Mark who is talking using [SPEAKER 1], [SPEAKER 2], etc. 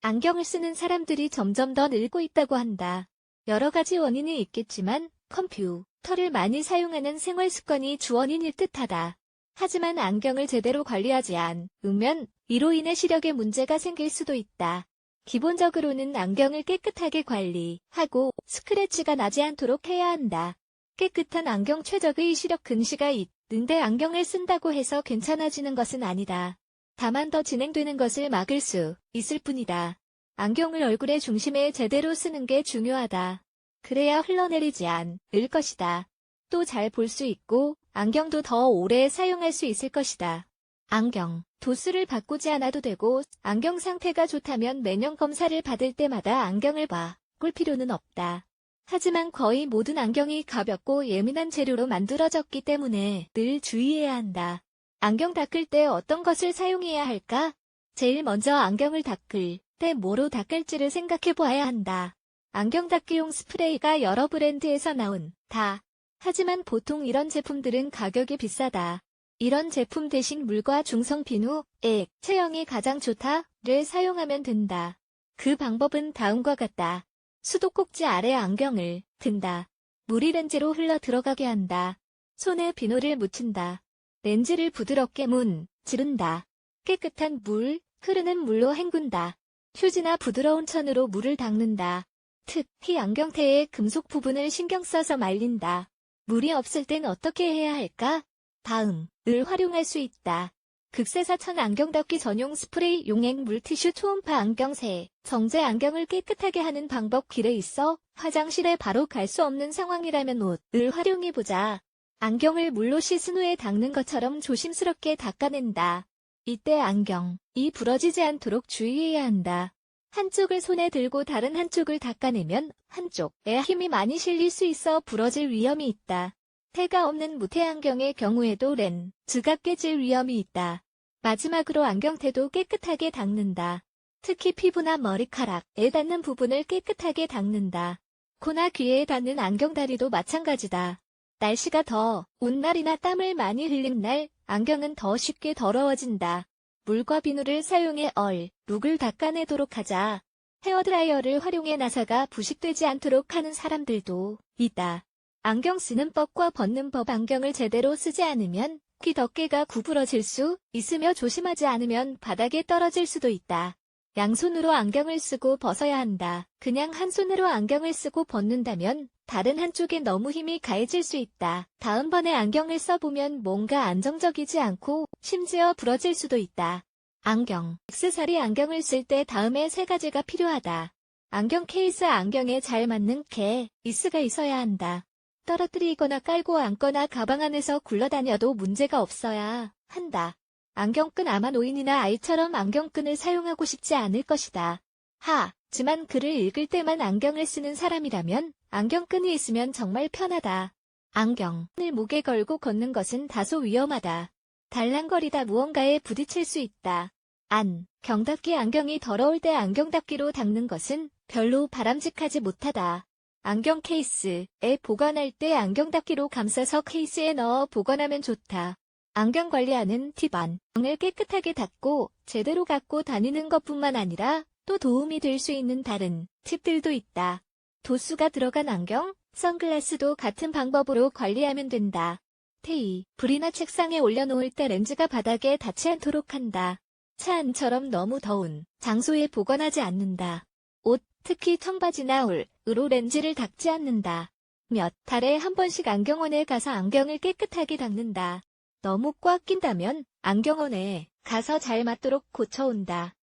[SPEAKER 1] 안경을 쓰는 사람들이 점점 더 늘고 있다고 한다. 여러 가지 원인이 있겠지만 컴퓨터를 많이 사용하는 생활 습관이 주원인일 듯하다. 하지만 안경을 제대로 관리하지 않으면 이로 인해 시력에 문제가 생길 수도 있다. 기본적으로는 안경을 깨끗하게 관리하고 스크래치가 나지 않도록 해야 한다. 깨끗한 안경 최적의 시력 근시가 있는데 안경을 쓴다고 해서 괜찮아지는 것은 아니다. 다만 더 진행되는 것을 막을 수 있을 뿐이다. 안경을 얼굴의 중심에 제대로 쓰는 게 중요하다. 그래야 흘러내리지 않을 것이다. 또 잘 볼 수 있고 안경도 더 오래 사용할 수 있을 것이다. 안경 도수를 바꾸지 않아도 되고 안경 상태가 좋다면 매년 검사를 받을 때마다 안경을 바꿀 필요는 없다. 하지만 거의 모든 안경이 가볍고 예민한 재료로 만들어졌기 때문에 늘 주의해야 한다. 안경 닦을 때 어떤 것을 사용해야 할까? 제일 먼저 안경을 닦을 때 뭐로 닦을지를 생각해 보아야 한다. 안경 닦기용 스프레이가 여러 브랜드에서 나온다. 하지만 보통 이런 제품들은 가격이 비싸다. 이런 제품 대신 물과 중성 비누, 액체형이 가장 좋다를 사용하면 된다. 그 방법은 다음과 같다. 수도꼭지 아래 안경을 든다. 물이 렌즈로 흘러 들어가게 한다. 손에 비누를 묻힌다. 렌즈를 부드럽게 문지른다. 깨끗한 물, 흐르는 물로 헹군다. 휴지나 부드러운 천으로 물을 닦는다. 특히 안경테의 금속 부분을 신경 써서 말린다. 물이 없을 땐 어떻게 해야 할까? 다음을 활용할 수 있다. 극세사천 안경 닦기 전용 스프레이 용액 물티슈 초음파 안경새 정제 안경을 깨끗하게 하는 방법 길에 있어 화장실에 바로 갈 수 없는 상황이라면 옷을 활용해보자. 안경을 물로 씻은 후에 닦는 것처럼 조심스럽게 닦아낸다. 이때 안경이 부러지지 않도록 주의해야 한다. 한쪽을 손에 들고 다른 한쪽을 닦아내면 한쪽에 힘이 많이 실릴 수 있어 부러질 위험이 있다. 태가 없는 무태 안경의 경우에도 렌즈가 깨질 위험이 있다. 마지막으로 안경테도 깨끗하게 닦는다. 특히 피부나 머리카락에 닿는 부분을 깨끗하게 닦는다. 코나 귀에 닿는 안경다리도 마찬가지다. 날씨가 더운 날이나 땀을 많이 흘린 날, 안경은 더 쉽게 더러워진다. 물과 비누를 사용해 얼룩을 닦아내도록 하자. 헤어드라이어를 활용해 나사가 부식되지 않도록 하는 사람들도 있다. 안경 쓰는 법과 벗는 법. 안경을 제대로 쓰지 않으면 귀 덮개가 구부러질 수 있으며 조심하지 않으면 바닥에 떨어질 수도 있다. 양손으로 안경을 쓰고 벗어야 한다. 그냥 한 손으로 안경을 쓰고 벗는다면 다른 한쪽에 너무 힘이 가해질 수 있다. 다음번에 안경을 써보면 뭔가 안정적이지 않고 심지어 부러질 수도 있다. 안경, 액세서리. 안경을 쓸 때 다음에 3가지가 필요하다. 안경 케이스. 안경에 잘 맞는 케이스가 있어야 한다. 떨어뜨리거나 깔고 앉거나 가방 안에서 굴러다녀도 문제가 없어야 한다. 안경끈. 아마 노인이나 아이처럼 안경끈을 사용하고 싶지 않을 것이다. 하지만 글을 읽을 때만 안경을 쓰는 사람이라면 안경끈이 있으면 정말 편하다. 안경을 목에 걸고 걷는 것은 다소 위험하다. 달랑거리다 무언가에 부딪힐 수 있다. 안경 닦기. 안경이 더러울 때 안경 닦기로 닦는 것은 별로 바람직하지 못하다. 안경 케이스에 보관할 때 안경 닦기로 감싸서 케이스에 넣어 보관하면 좋다. 안경 관리하는 팁. 안경을 깨끗하게 닦고 제대로 갖고 다니는 것뿐만 아니라 또 도움이 될 수 있는 다른 팁들도 있다. 도수가 들어간 안경, 선글라스도 같은 방법으로 관리하면 된다. 테이블이나 책상에 올려놓을 때 렌즈가 바닥에 닿지 않도록 한다. 차 안처럼 너무 더운 장소에 보관하지 않는다. 옷, 특히 청바지나 울으로 렌즈를 닦지 않는다. 몇 달에 한 번씩 안경원에 가서 안경을 깨끗하게 닦는다. 너무 꽉 낀다면 안경원에 가서 잘 맞도록 고쳐온다.